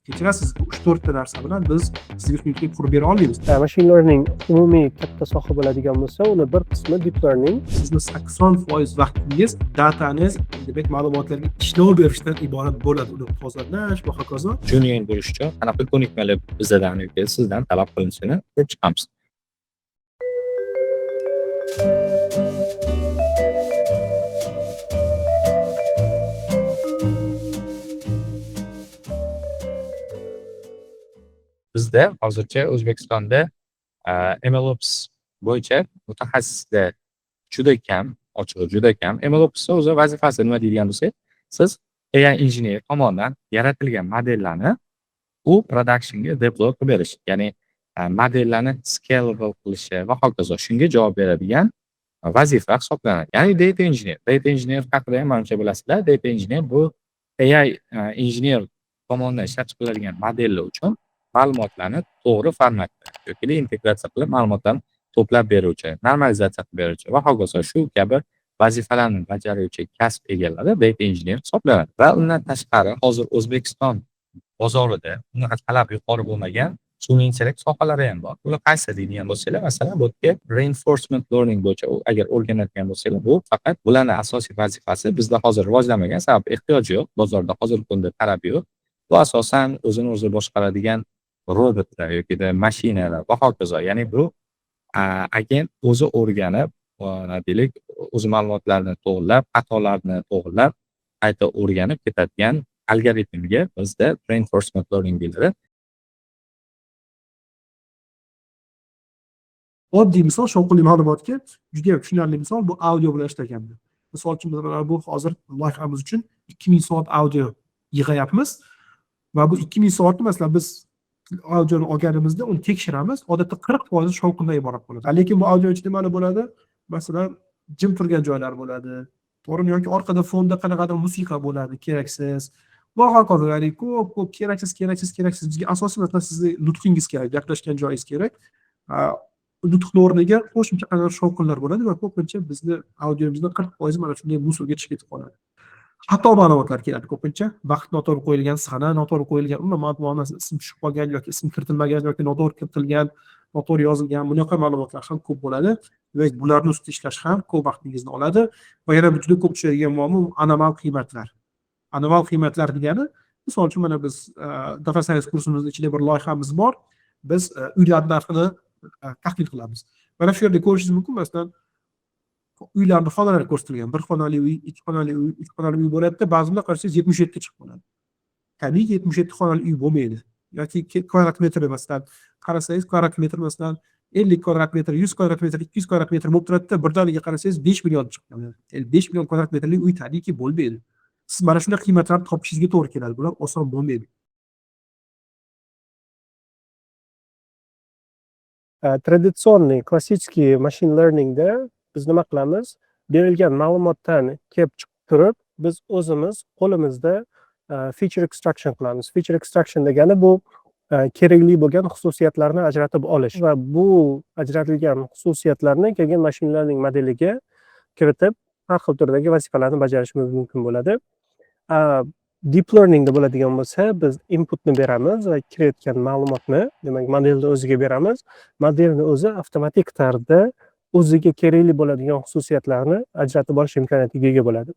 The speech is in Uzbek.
kechirasiz, 3-4 ta narsa bilan biz sizga shunchaki qurib bera olmaymiz. Machine learning umumiy katta soha bo'ladigan bo'lsa, uni bir qismi deep learning. Sizni 80% vaqtingiz datangiz, demak, ma'lumotlarga ishlov berishdan iborat bo'ladi. Uni tozalash va hokazo. Junior bo'lish uchun qanaqa ko'nikmalar bizdan yoki sizdan talab qilinishini ko'rib chiqamiz. Bizda hozircha O'zbekistonda MLOps bo'yicha mutaxassislar juda kam, ochig'i juda kam. MLOps o'zi vazifasi nima deydigan bo'lsak, siz AI injener tomonidan yaratilgan modellarni u productionga deploy qilib berish, ya'ni modellarni scalable qilishi va hokazo shunga javob beradigan vazifa hisoblanadi. Ya'ni data engineer. Data engineer haqida ham manimcha bilasizlar. Data engineer bu AI injener tomonidan ishlab chiqarilgan modellar uchun ma'lumotlarni to'g'ri formatda yoki integratsiya qilib ma'lumotlarni to'plab beruvchi, normalizatsiya qilib beruvchi va hokazo shu kabi vazifalarni bajaruvchi kasb egalari data engineer hisoblanadi. Va undan tashqari hozir O'zbekiston bozorida unaqa talab yuqori bo'lmagan sun'iy intellekt sohalari ham bor. Ular qaysi deydigan bo'lsanglar, masalan, bu yerga reinforcement learning bo'yicha agar o'rganadigan bo'lsanglar, bu faqat bularning asosiy vazifasi bizda hozir rivojlanmagan, sababi ehtiyoji yo'q, bozorda hozirgi kunda talab yo'q. Bu asosan o'zini o'zi boshqaradigan robotlar yoki mashinalar va hokazo. Ya'ni bu agent o'zi o'rganib, deylik, o'z ma'lumotlarini to'g'rilab, xatolarni to'g'rilab, qayta o'rganib ketadigan algoritmga bizda reinforcement learning deyiladi. Oddiy misol, shovqinli ma'lumotga juda tushunarli misol bu audio bilan ishlagandir. Misol uchun biz bu hozir loyihamiz uchun 2000 soat audio yig'ayapmiz va bu 2000 soatni masalan biz audioni olganimizda uni tekshiramiz. Odatda 40% shovqindan iborat bo'ladi. Lekin bu audio ichida nima bo'ladi? Masalan, jim turgan joylar bo'ladi. To'g'rimi? Yoki orqada fonda qanaqadir musiqa bo'ladi, keraksiz. Va hokazo, ya'ni ko'p keraksiz. Bizga asosiy masalan sizning nutqingiz kerak, gaplashgan joyingiz kerak. Nutqni o'rniga qo'shimcha qanaqadir shovqinlar bo'ladi va ko'pincha bizni audiomizning 40% mana shunday musulga chiqib qoladi. Xato ma'lumotlar keladi ko'pincha. Vaqt noto'g'ri qo'yilgan, sana noto'g'ri qo'yilgan, umuman ma'nosi ism tushib qolgan yoki ism kiritilmagan yoki noto'g'ri kiritilgan, noto'g'ri yozilgan, bunaqa ma'lumotlar ham ko'p bo'ladi va bularni ustida ishlash ham ko'p vaqtingizni oladi va yana juda ko'p tushadigan muammo anomal qiymatlar. Anomal qiymatlar degani, misol uchun mana biz data science kursimizning ichida bir loyihamiz bor. Biz uylar narxini tahlil qilamiz. Mana shu yerda ko'rishingiz mumkin, masalan, uylarni xonalari ko'rsatilgan. Bir xonali uy, ikki xonali uy, uch xonali uy bo'ladida, ba'zida qarasangiz 77 ga chiqib qoladi. Tabiiyki 77 xonali uy bo'lmaydi. Yoki kvadrat metri masalan, qarasangiz kvadrat metr masalan 50 kvadrat metr, 100 kvadrat metr, 200 kvadrat metr bo'lib turadi-da, birdaniga qarasangiz 5 million chiqib qoladi. 5 million kvadrat metrli uy tabiiyki bo'lmaydi. Siz mana shunday qiymatlarni topishingizga to'g'ri keladi. Bular oson bo'lmaydi. Traditsionniy, klassik machine learningda biz nima qilamiz? Berilgan ma'lumotdan kelib chiqib turib, biz o'zimiz qo'limizda feature extraction qilamiz. Feature extraction degani bu kerakli bo'lgan xususiyatlarni ajratib olish va bu ajratilgan xususiyatlarni keyin machine learning modeliga kiritib, har xil turdagi vazifalarni bajarishimiz mumkin bo'ladi. Deep learningda bo'ladigan bo'lsa, biz inputni beramiz va kirayotgan ma'lumotni, demak, modelni o'ziga beramiz. Modelni o'zi avtomatik tarzda o'ziga kerakli bo'ladigan xususiyatlarni ajratib olish imkoniyatiga ega bo'ladi.